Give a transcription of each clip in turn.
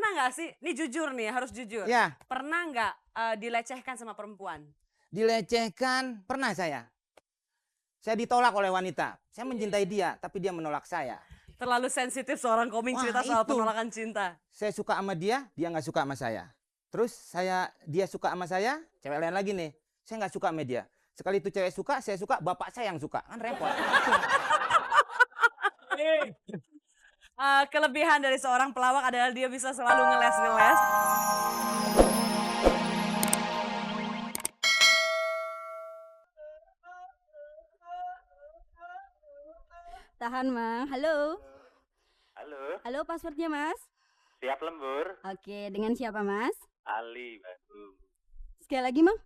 pernah nggak sih, ini jujur nih, harus jujur. Ya. Pernah nggak dilecehkan sama perempuan? Dilecehkan, pernah saya. Saya ditolak oleh wanita. Saya mencintai dia, tapi dia menolak saya. Terlalu sensitif seorang koming cerita soal penolakan cinta. Saya suka sama dia nggak suka sama saya. Terus dia suka sama saya, cewek lain lagi nih. Saya nggak suka sama dia. Sekali itu cewek suka, saya suka, bapak saya yang suka. Kan repot. Kelebihan dari seorang pelawak adalah dia bisa selalu ngeles-ngeles. Tahan, Mang. Halo. Halo. Halo, passwordnya, Mas? Siap lembur. Oke, dengan siapa, Mas? Ali Bandung. Sekali lagi, Mang.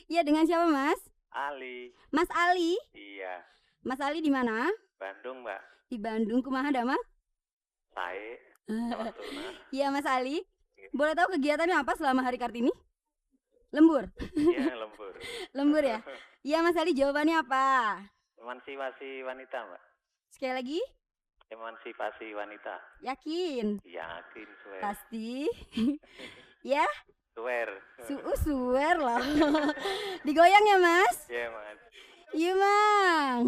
Iya, dengan siapa, Mas? Ali. Mas Ali? Iya. Mas Ali di mana? Bandung, Mbak. Di Bandung, kumaha dama? Sae. Iya, Mas Ali. Boleh tahu kegiatannya apa selama Hari Kartini? Lembur? Iya, lembur. Lembur ya? Iya, Mas Ali, jawabannya apa? Emansipasi wanita, Mbak. Sekali lagi? Emansipasi wanita. Yakin? Yakin, swear. Pasti? Ya? Swear. Swear loh. Digoyang ya, Mas? Iya, Mas. Iya, Mang.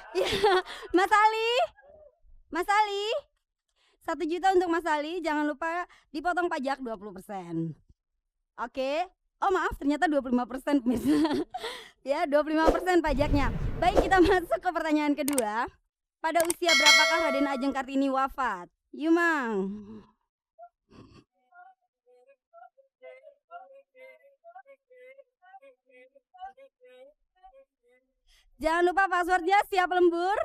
Ya, Mas Ali. Mas Ali. 1 juta untuk Mas Ali, jangan lupa dipotong pajak 20%. Oke. Oh maaf, ternyata 25% pemirsa. Ya, 25% pajaknya. Baik, kita masuk ke pertanyaan kedua. Pada usia berapakah Raden Ajeng Kartini wafat? Yuk, Mang. Jangan lupa passwordnya, siap lembur.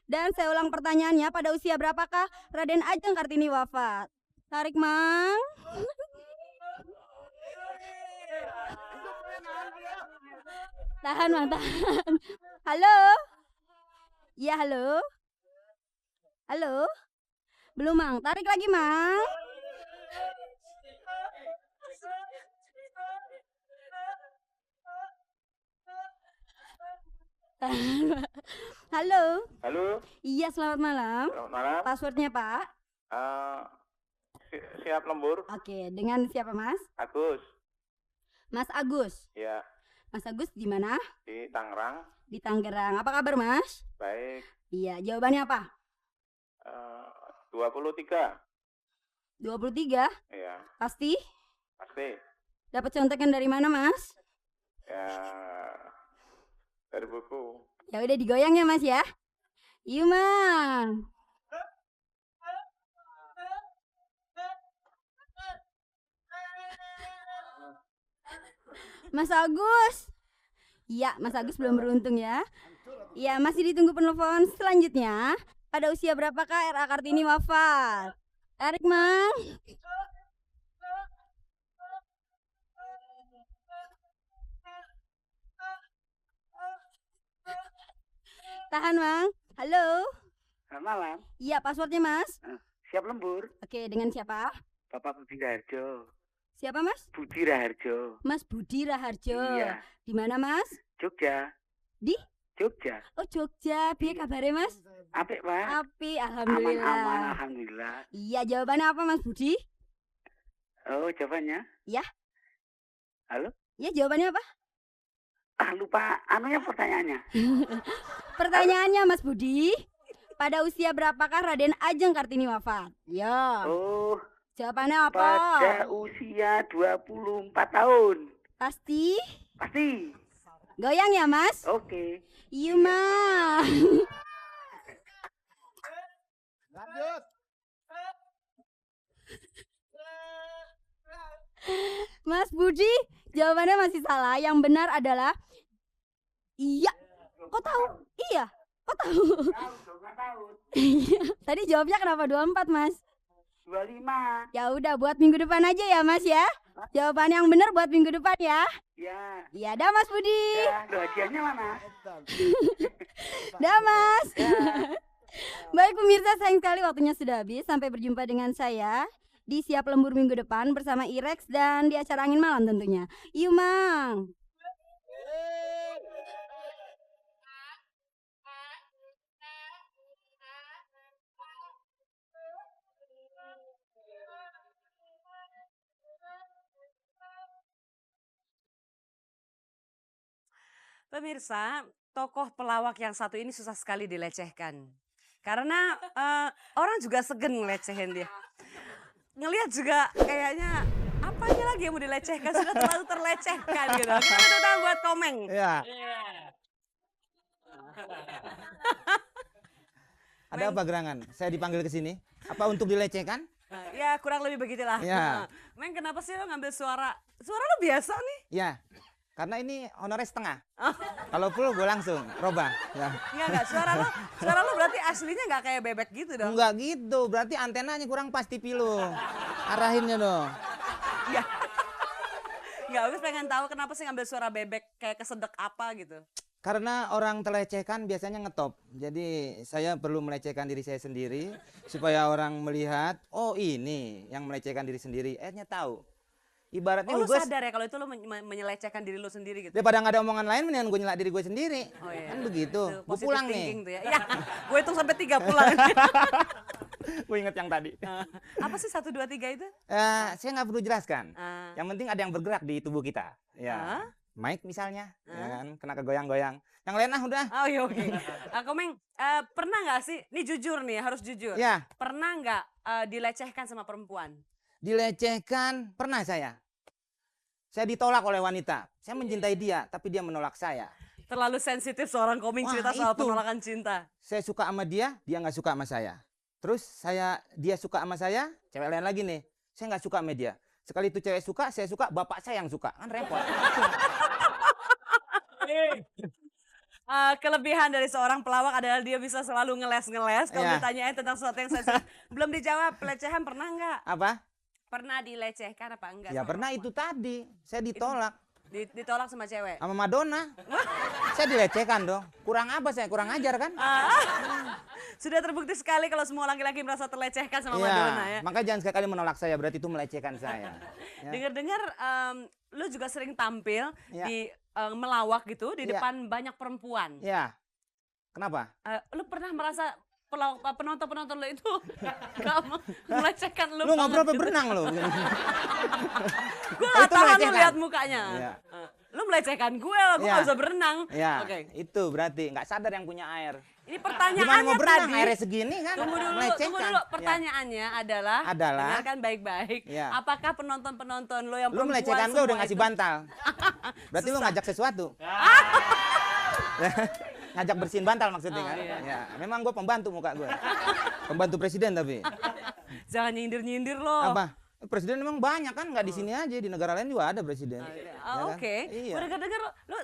Dan saya ulang pertanyaannya, pada usia berapakah Raden Ajeng Kartini wafat? Tarik, Mang. Tahan, Mang, tahan. Halo? Iya, halo? Halo? Belum, Mang. Tarik lagi, Mang. Halo. Halo. Iya, selamat malam. Selamat malam. Passwordnya, Pak? Siap lembur. Oke, dengan siapa, Mas? Agus. Mas Agus. Ya. Mas Agus di mana? Di Tangerang. Di Tangerang. Apa kabar, Mas? Baik. Iya, jawabannya apa? 23. 23? Iya. Pasti? Pasti. Dapat contekan dari mana, Mas? Ya. Dari buku. Ya udah digoyang ya, Mas ya. Yuk, Mang. Mas Agus. Iya, Mas Agus belum beruntung ya. Iya, masih ditunggu penelpon selanjutnya. Pada usia berapakah R.A. Kartini wafat? Tarik, Mang. Tahan, Mang. Halo. Selamat malam. Iya, passwordnya, Mas? Siap lembur. Oke, dengan siapa? Bapak Budi Raharjo. Siapa, Mas? Budi Raharjo. Mas Budi Raharjo. Iya. Di mana, Mas? Jogja. Di? Jogja. Oh, Jogja. Piye kabare, Mas? Apik, Pak. Api, alhamdulillah. Aman, alhamdulillah. Iya, jawabannya apa, Mas Budi? Oh, jawabannya? Ya. Halo? Ya, jawabannya apa? Lupa anunya pertanyaannya. Pertanyaannya, Mas Budi, pada usia berapakah Raden Ajeng Kartini wafat? Ya. Oh, Jawabannya apa? pada usia 24 tahun. Pasti? Pasti. Goyang ya, Mas? Oke. Iya, Mas. Lanjut. Mas Budi, jawabannya masih salah. Yang benar adalah iya. Kok tahu? Iya. Kok tahu? Iya. Tadi jawabnya kenapa 24, Mas? 25. Ya udah, buat minggu depan aja ya, Mas ya. Jawaban yang benar buat minggu depan ya. Ya. Iya, dah Mas Budi. Ya, hadiahnya mana? Dah, Mas. Ya. Baik pemirsa, sayang sekali waktunya sudah habis. Sampai berjumpa dengan saya di Siap Lembur minggu depan bersama Irex dan di acara Angin Malam tentunya. Yuk, Mang. Pemirsa, tokoh pelawak yang satu ini susah sekali dilecehkan. Karena orang juga segen ngelecehin dia. Ngelihat juga kayaknya apanya lagi yang mau dilecehkan, sudah terlalu terlecehkan gitu. Kita tepuk tangan buat Komeng. Ya. Ada apa gerangan? Saya dipanggil ke sini. Apa untuk dilecehkan? Ya kurang lebih begitulah. Ya. Meng, kenapa sih lo ngambil suara? Suara lo biasa nih. Ya. Karena ini honornya setengah. Kalau full gue langsung robah. Ya. Enggak, suara lo berarti aslinya nggak kayak bebek gitu dong. Enggak gitu, berarti antenanya kurang pas TV lu. Arahinnya dong. Iya. Enggak, aku pengen tahu kenapa sih ngambil suara bebek kayak kesedek apa gitu. Karena orang terlecehkan biasanya ngetop. Jadi saya perlu melecehkan diri saya sendiri supaya orang melihat, oh ini yang melecehkan diri sendiri. Akhirnya tahu. Ibaratnya Oh, lu Hugo sadar ya kalau itu lu menyelecehkan diri lu sendiri gitu. daripada nggak ada omongan lain mendingan gue nyelak diri gue sendiri. Oh, iya. Kan begitu. Tuh, Gue positive pulang nih. thinking tuh ya. Ya, gue hitung sampai 3 pulang. Gue inget yang tadi. Apa sih 1, 2, 3 itu? Saya nggak perlu jelaskan. Ah. Yang penting ada yang bergerak di tubuh kita. Ya. Mic misalnya, ya kan, kena kegoyang-goyang. Yang lain udah. Oh iya, oke. Komeng, pernah nggak sih, ini jujur nih, harus jujur. Ya, Pernah nggak dilecehkan sama perempuan? dilecehkan pernah saya. Saya ditolak oleh wanita. Saya mencintai dia, tapi dia menolak saya. Terlalu sensitif seorang Komeng Wah, cerita soal itu. penolakan cinta. Saya suka sama dia nggak suka sama saya. Terus dia suka sama saya, cewek lain lagi nih. Saya nggak suka sama dia. Sekali itu cewek suka, saya suka, bapak saya yang suka. Kan repot. Kelebihan dari seorang pelawak adalah dia bisa selalu ngeles-ngeles. Kalau Iya. ditanyain tentang sesuatu yang sensitif, belum dijawab, pelecehan pernah nggak? Apa? Pernah dilecehkan apa enggak? Ya sama pernah itu perempuan? tadi. Saya ditolak Ditolak sama cewek. sama Madonna. Saya dilecehkan dong. Kurang apa saya? Kurang ajar kan? Sudah terbukti sekali kalau semua laki-laki merasa terlecehkan sama Iya, Madonna ya. Makanya jangan sekali menolak saya, berarti itu melecehkan saya. Ya. Dengar-dengar lu juga sering tampil Ya. di melawak gitu di Ya. depan banyak perempuan. Ya. Kenapa? Lu pernah merasa penonton-penonton lu itu kamu melecehkan lu? Lu ngobrol apa gitu? berenang lu? Gue gak Itu tahan lu melecehkan. lihat mukanya. Iya. Lu melecehkan gue Iya. gak bisa berenang. Ya, Oke. itu berarti nggak sadar yang punya air. Ini Gimana pertanyaannya mau berenang? tadi. Airnya segini kan? Tunggu dulu. Melecehkan. Ya. Pertanyaannya adalah, dengarkan baik-baik. Ya. Apakah penonton-penonton lo yang Lu perempuan melecehkan gue udah semua ngasih itu- bantal. Berarti lu ngajak sesuatu. Ngajak bersihin bantal maksudnya Oh, kan? iya. Ya, memang gue pembantu muka gue. Pembantu presiden tapi. Jangan nyindir-nyindir lo. Apa? Presiden memang banyak kan, nggak di sini aja, di negara lain juga ada presiden. Ya kan? Oke. Iya. Gue denger lo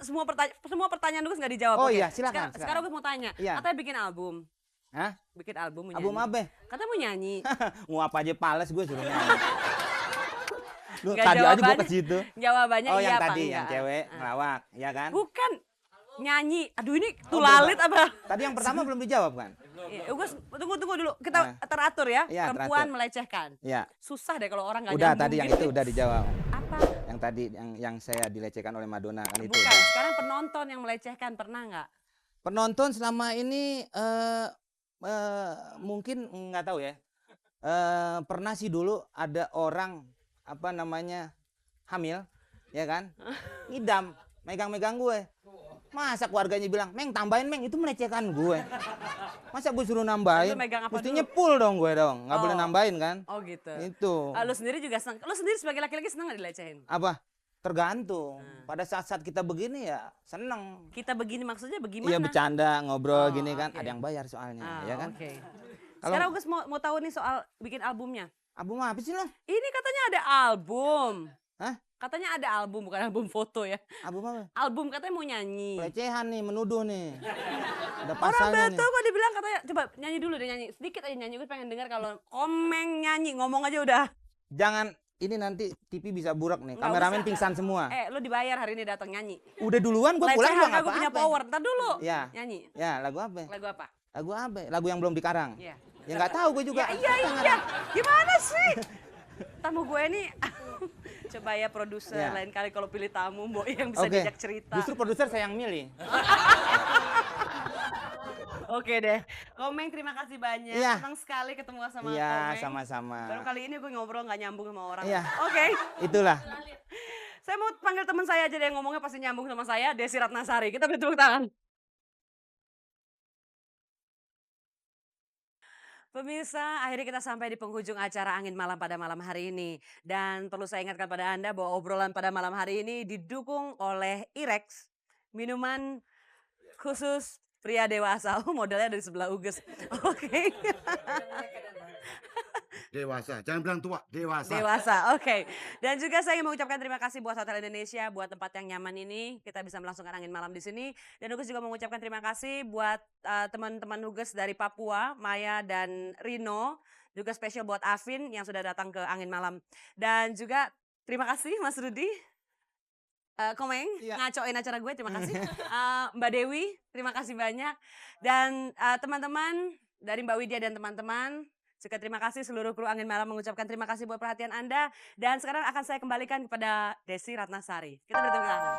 semua pertanyaan Gus nggak dijawab. Oh oke? iya, silakan, Sekarang gue mau tanya. Iya. Katanya bikin album. Hah? Bikin album mau Album nyanyi. apa? Katanya mau nyanyi. Nguap aja pales gue suruh nyanyi. Lu Nggak, tadi aja gue jawabannya- ke situ. Jawabannya Oh iya yang apa tadi, enggak? yang cewek Ah. ngelawak, ya kan? Bukan nyanyi. Aduh ini tulalit apa? Tadi yang pertama belum dijawab kan? Iya, Gus, tunggu dulu. Kita Nah. teratur ya. Iya, Perempuan teratur. melecehkan. Ya. Susah deh kalau orang nggak Udah nyambung tadi yang gitu. itu udah dijawab. Apa? Yang tadi yang saya dilecehkan oleh Madonna kan itu. Bukan. Sekarang penonton yang melecehkan pernah nggak? Penonton selama ini mungkin nggak tahu ya. Pernah sih dulu ada orang apa namanya hamil, ya kan? Ngidam, megang-megang gue. Masa keluarganya bilang, Meng tambahin Meng, itu melecehkan gue. Masa gue suruh nambahin? Lu megang apa Mestinya dulu? full dong gue dong, nggak boleh Oh. nambahin kan? Oh gitu. Itu. Lu sendiri juga senang. Lu sendiri sebagai laki-laki senang nggak dilecehin? Apa? Tergantung. Pada saat-saat kita begini ya seneng. Kita begini maksudnya bagaimana? Iya bercanda, ngobrol Oh, gini kan, oke. ada yang bayar soalnya, ya kan? Oke. Kalau- Sekarang Gus mau tahu nih soal bikin albumnya. Album apa sih lo? Ini katanya ada album. Hah? Katanya ada album, bukan album foto ya. Album apa? Album katanya mau nyanyi. Pelecehan nih, menuduh nih. Ada Orang pasalnya betul nih. kok dibilang katanya, coba nyanyi dulu deh nyanyi. Sedikit aja nyanyi, gue pengen dengar kalau Komeng nyanyi, ngomong aja udah. Jangan, ini nanti TV bisa burak nih. Nggak Kameramen usah. pingsan semua. Lu dibayar hari ini datang nyanyi. Udah duluan gue pulang Pelecehan juga kan nggak gue punya apa-apa. power. Ntar dulu. Ya. Nyanyi. Ya, lagu apa? Lagu apa? Lagu apa? Lagu yang belum dikarang. Iya. Ya nggak tahu gue juga. Iya. Gimana sih? Tamu gue nih. Coba ya produser Ya. lain kali kalau pilih tamu Mbok yang bisa Oke. diajak cerita. Justru produser saya yang milih. Oke deh. Komeng terima kasih banyak. Iya. Senang sekali ketemu sama Iya, Komeng. sama-sama. Baru kali ini gue ngobrol nggak nyambung sama orang. Iya. Oke. Itulah. Saya mau panggil teman saya aja deh yang ngomongnya pasti nyambung sama saya, Desi Ratnasari. Kita beri tepuk tangan. Pemirsa, akhirnya kita sampai di penghujung acara Angin Malam pada malam hari ini. Dan perlu saya ingatkan pada Anda bahwa obrolan pada malam hari ini didukung oleh Irex, minuman khusus pria dewasa. Oh, modelnya dari sebelah Uges. Oke. Dewasa, jangan bilang tua, dewasa. Dewasa, oke. Dan juga saya ingin mengucapkan terima kasih buat Hotel Indonesia, buat tempat yang nyaman ini. Kita bisa melangsungkan angin malam di sini. Dan Huges juga mengucapkan terima kasih buat teman-teman Huges dari Papua, Maya dan Rino. Juga spesial buat Afin yang sudah datang ke angin malam. Dan juga terima kasih Mas Rudi. Komeng, Iya. ngacoin acara gue, terima kasih. Mbak Dewi, terima kasih banyak. Dan teman-teman dari Mbak Widya dan teman-teman, juga terima kasih seluruh kru Angin Malam mengucapkan terima kasih buat perhatian Anda. Dan sekarang akan saya kembalikan kepada Desi Ratnasari. Kita beri tepuk tangan.